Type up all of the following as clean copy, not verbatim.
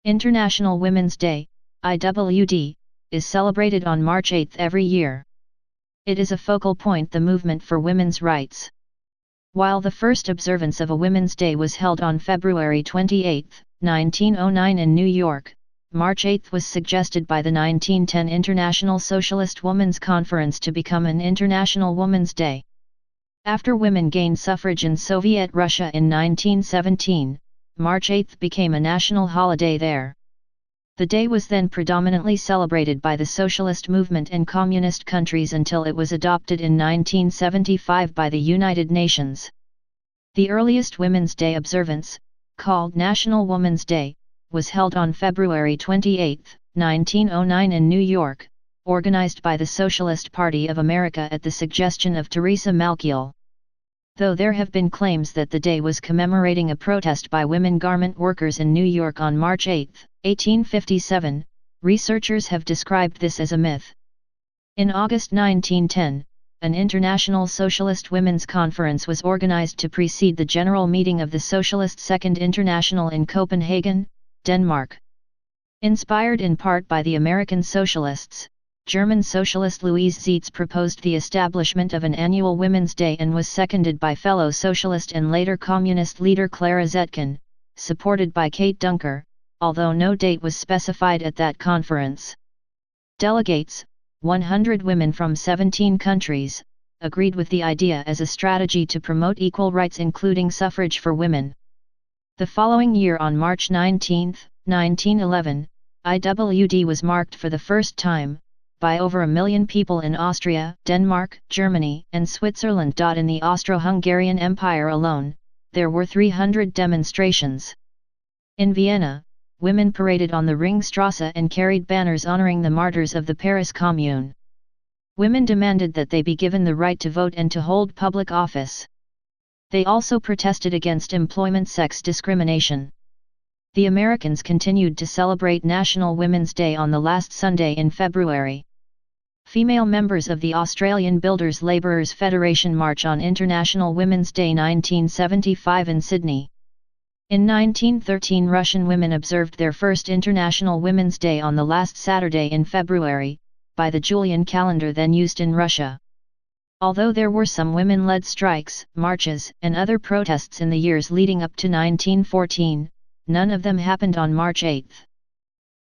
International Women's Day, IWD, is celebrated on March 8 every year. It is a focal point the movement for women's rights. While the first observance of a Women's Day was held on February 28, 1909 in New York, March 8 was suggested by the 1910 International Socialist Women's Conference to become an International Women's Day. After women gained suffrage in Soviet Russia in 1917, March 8 became a national holiday there. The day was then predominantly celebrated by the socialist movement in communist countries until it was adopted in 1975 by the United Nations. The earliest Women's Day observance, called National Women's Day, was held on February 28, 1909 in New York, organized by the Socialist Party of America at the suggestion of Teresa Malkiel. Though there have been claims that the day was commemorating a protest by women garment workers in New York on March 8, 1857, researchers have described this as a myth. In August 1910, an International Socialist Women's Conference was organized to precede the general meeting of the Socialist Second International in Copenhagen, Denmark. Inspired in part by the American Socialists, German socialist Louise Zeitz proposed the establishment of an annual Women's Day and was seconded by fellow socialist and later communist leader Clara Zetkin, supported by Kate Dunker, although no date was specified at that conference. Delegates, 100 women from 17 countries, agreed with the idea as a strategy to promote equal rights including suffrage for women. The following year on March 19, 1911, IWD was marked for the first time, by over 1 million people in Austria, Denmark, Germany, and Switzerland. In the Austro-Hungarian Empire alone, there were 300 demonstrations. In Vienna, women paraded on the Ringstrasse and carried banners honoring the martyrs of the Paris Commune. Women demanded that they be given the right to vote and to hold public office. They also protested against employment sex discrimination. The Americans continued to celebrate National Women's Day on the last Sunday in February. Female members of the Australian Builders Labourers Federation march on International Women's Day 1975 in Sydney. In 1913 Russian women observed their first International Women's Day on the last Saturday in February, by the Julian calendar then used in Russia. Although there were some women-led strikes, marches, and other protests in the years leading up to 1914, none of them happened on March 8.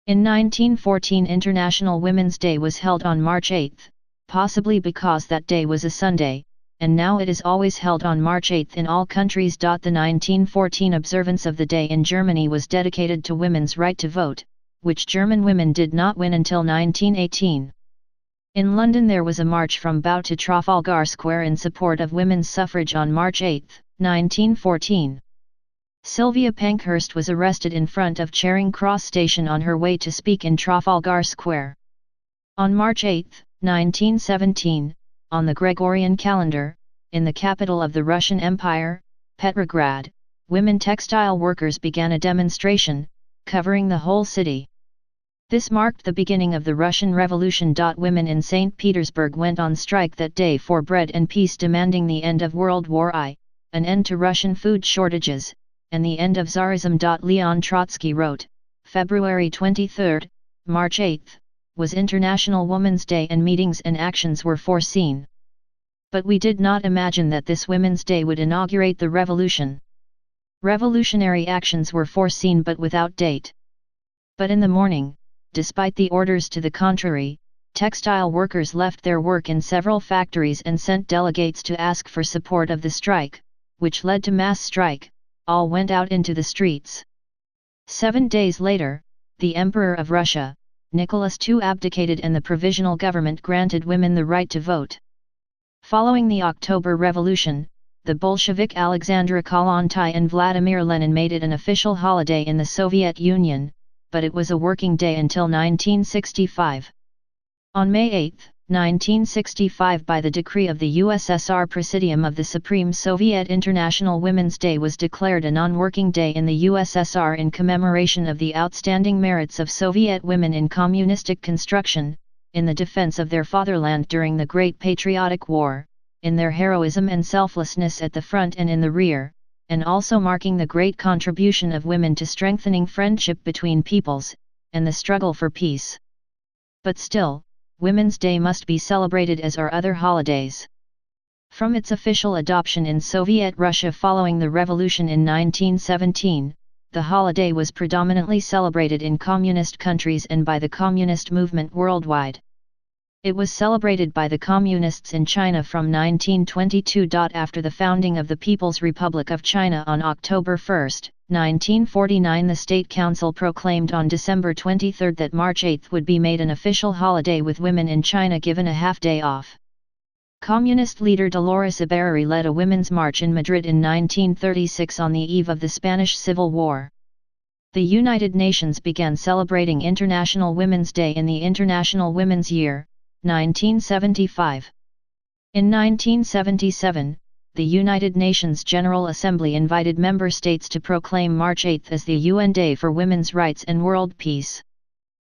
In 1914 International Women's Day was held on March 8, possibly because that day was a Sunday, and now it is always held on March 8 in all countries. The 1914 observance of the day in Germany was dedicated to women's right to vote, which German women did not win until 1918. In London there was a march from Bow to Trafalgar Square in support of women's suffrage on March 8, 1914. Sylvia Pankhurst was arrested in front of Charing Cross Station on her way to speak in Trafalgar Square. On March 8, 1917, on the Gregorian calendar, in the capital of the Russian Empire, Petrograd, women textile workers began a demonstration, covering the whole city. This marked the beginning of the Russian Revolution. Women in St. Petersburg went on strike that day for bread and peace, demanding the end of World War I, an end to Russian food shortages, and the end of Tsarism. Leon Trotsky wrote, February 23, March 8, was International Women's Day and meetings and actions were foreseen. But we did not imagine that this Women's Day would inaugurate the revolution. Revolutionary actions were foreseen but without date. But in the morning, despite the orders to the contrary, textile workers left their work in several factories and sent delegates to ask for support of the strike, which led to mass strike. All went out into the streets. 7 days later, the Emperor of Russia, Nicholas II, abdicated and the provisional government granted women the right to vote. Following the October Revolution, the Bolshevik Alexandra Kollontai and Vladimir Lenin made it an official holiday in the Soviet Union, but it was a working day until 1965. On May 8, 1965, by the decree of the USSR, Presidium of the Supreme Soviet, International Women's Day was declared a non-working day in the USSR in commemoration of the outstanding merits of Soviet women in communistic construction, in the defense of their fatherland during the Great Patriotic War, in their heroism and selflessness at the front and in the rear, and also marking the great contribution of women to strengthening friendship between peoples, and the struggle for peace. But still, Women's Day must be celebrated as are other holidays. From its official adoption in Soviet Russia following the revolution in 1917, the holiday was predominantly celebrated in communist countries and by the communist movement worldwide. It was celebrated by the Communists in China from 1922. After the founding of the People's Republic of China on October 1, 1949, the State Council proclaimed on December 23 that March 8 would be made an official holiday with women in China given a half-day off. Communist leader Dolores Echeverri led a women's march in Madrid in 1936 on the eve of the Spanish Civil War. The United Nations began celebrating International Women's Day in the International Women's Year, 1975. In 1977, the United Nations General Assembly invited member states to proclaim March 8 as the UN Day for Women's Rights and World Peace.